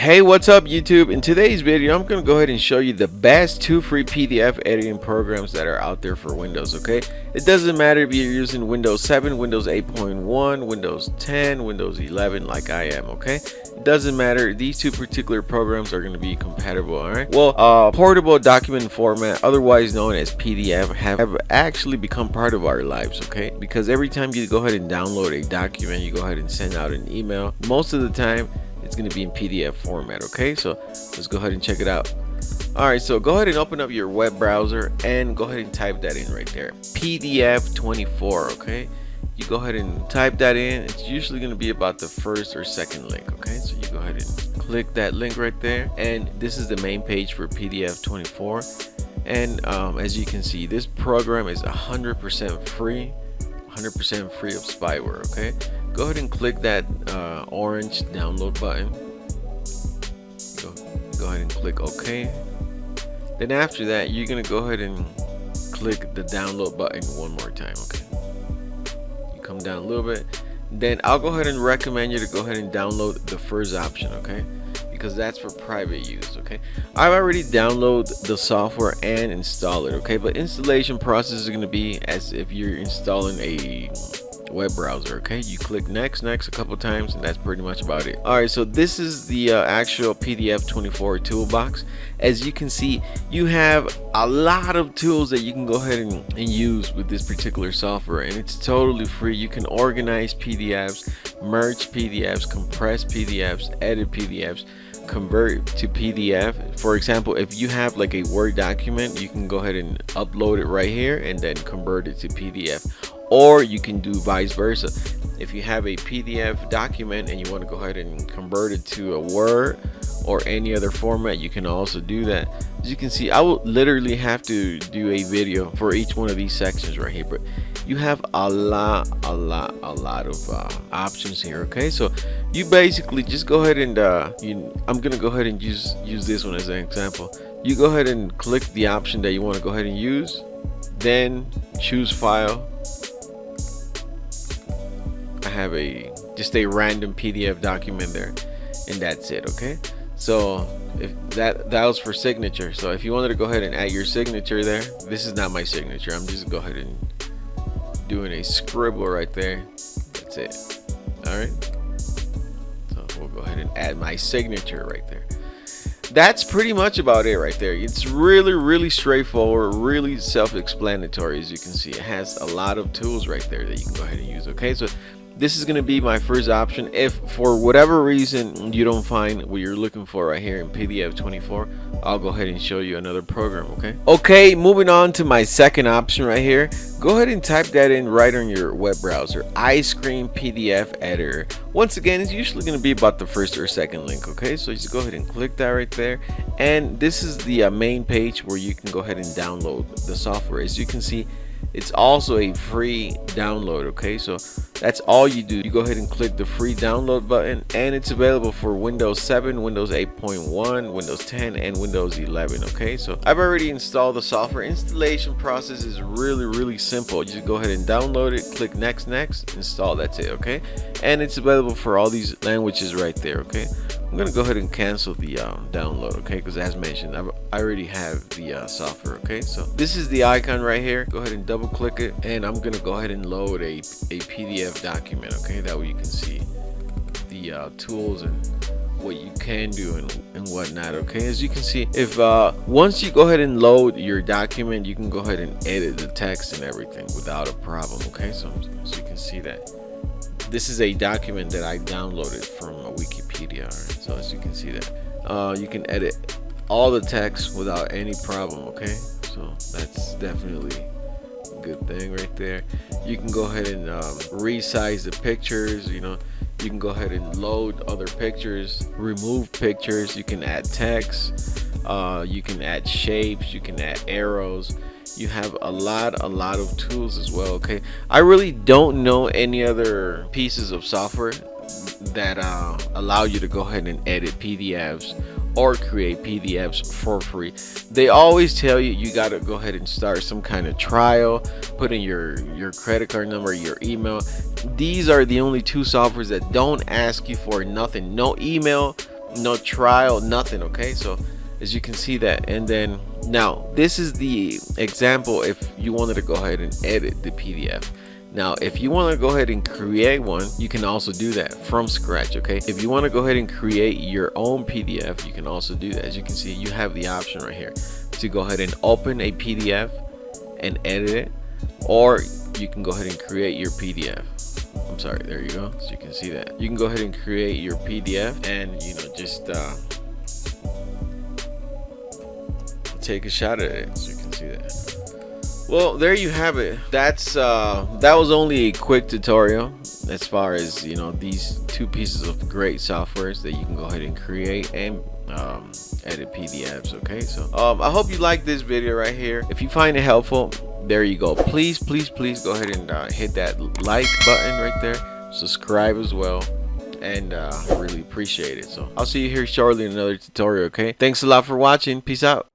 Hey, what's up YouTube? In today's video, I'm going to go ahead and show you the best 2 free PDF editing programs that are out there for Windows, okay? It doesn't matter if you're using Windows 7, Windows 8.1, Windows 10, Windows 11 like I am, okay? It doesn't matter. These 2 particular programs are going to be compatible, alright? Well, portable document format, otherwise known as PDF, have actually become part of our lives, okay? Because every time you go ahead and download a document, you go ahead and send out an email, most of the time, it's going to be in PDF format. Okay, so let's go ahead and check it out. All right, so go ahead and open up your web browser and go ahead and type that in right there, PDF 24. Okay, you go ahead and type that in. It's usually going to be about the first or second link. Okay, so you go ahead and click that link right there, and this is the main page for PDF 24. And as you can see, this program is 100% free, 100% free of spyware. Okay, go ahead and click that orange download button. Go ahead and click OK. Then after that, you're gonna go ahead and click the download button one more time. Okay, you come down a little bit, then I'll go ahead and recommend you to go ahead and download the first option, okay, because that's for private use. Okay, I've already downloaded the software and install it, okay, but installation process is going to be as if you're installing a web browser. Okay, you click next a couple times, and that's pretty much about it. All right, so this is the actual PDF 24 toolbox. As you can see, you have a lot of tools that you can go ahead and use with this particular software, and it's totally free. You can organize PDFs, merge PDFs, compress PDFs, edit PDFs, convert to PDF. For example, if you have like a Word document, you can go ahead and upload it right here and then convert it to PDF. Or you can do vice versa. If you have a PDF document and you want to go ahead and convert it to a Word or any other format, you can also do that. As you can see, I will literally have to do a video for each one of these sections right here, but you have a lot of options here. Okay, so you basically just go ahead and I'm gonna go ahead and use this one as an example. You go ahead and click the option that you want to go ahead and use, then choose file. I have just a random PDF document there, and that's it. Okay, so if that was for signature. So if you wanted to go ahead and add your signature there, this is not my signature. I'm just go ahead and doing a scribble right there. That's it. All right, so we'll go ahead and add my signature right there. That's pretty much about it right there. It's really straightforward, really self-explanatory. As you can see, it has a lot of tools right there that you can go ahead and use. Okay, so this is going to be my first option. If for whatever reason you don't find what you're looking for right here in PDF 24, I'll go ahead and show you another program. Okay, moving on to my second option right here. Go ahead and type that in right on your web browser, Ice Cream PDF Editor. Once again, it's usually going to be about the first or second link. Okay, so just go ahead and click that right there, and this is the main page where you can go ahead and download the software. As you can see, it's also a free download. Okay, so that's all you do. You go ahead and click the free download button, and it's available for Windows 7, Windows 8.1, Windows 10, and Windows 11. Okay, so I've already installed the software. Installation process is really simple. You just go ahead and download it, click next, install. That's it. Okay, and it's available for all these languages right there. Okay, I'm gonna go ahead and cancel the download. Okay, because as mentioned, I already have the software. Okay, so this is the icon right here. Go ahead and double click it, and I'm gonna go ahead and load a PDF document. Okay, that way you can see the tools and what you can do and whatnot. Okay, as you can see, if once you go ahead and load your document, you can go ahead and edit the text and everything without a problem. Okay, so you can see that this is a document that I downloaded from Wikipedia. Right? So as you can see that you can edit all the text without any problem. Okay, so that's definitely a good thing right there. You can go ahead and resize the pictures. You can go ahead and load other pictures, remove pictures. You can add text, you can add shapes, you can add arrows. You have a lot of tools as well. Okay, I really don't know any other pieces of software that allow you to go ahead and edit PDFs or create PDFs for free. They always tell you you got to go ahead and start some kind of trial, put in your credit card number, your email. These are the only two softwares that don't ask you for nothing, no email, no trial, nothing. Okay, so as you can see that, and then now this is the example if you wanted to go ahead and edit the PDF. Now if you want to go ahead and create one, you can also do that from scratch. Okay, if you want to go ahead and create your own PDF, you can also do that. As you can see, you have the option right here to go ahead and open a PDF and edit it, or you can go ahead and create your PDF. I'm sorry, there you go. So you can see that you can go ahead and create your PDF and just take a shot at it. So you can see that. Well, there you have it. That was only a quick tutorial as far as these two pieces of great softwares that you can go ahead and create and edit PDFs. Okay, so I hope you like this video right here. If you find it helpful, there you go. Please go ahead and hit that like button right there. Subscribe as well, and I really appreciate it. So I'll see you here shortly in another tutorial. Okay, thanks a lot for watching. Peace out.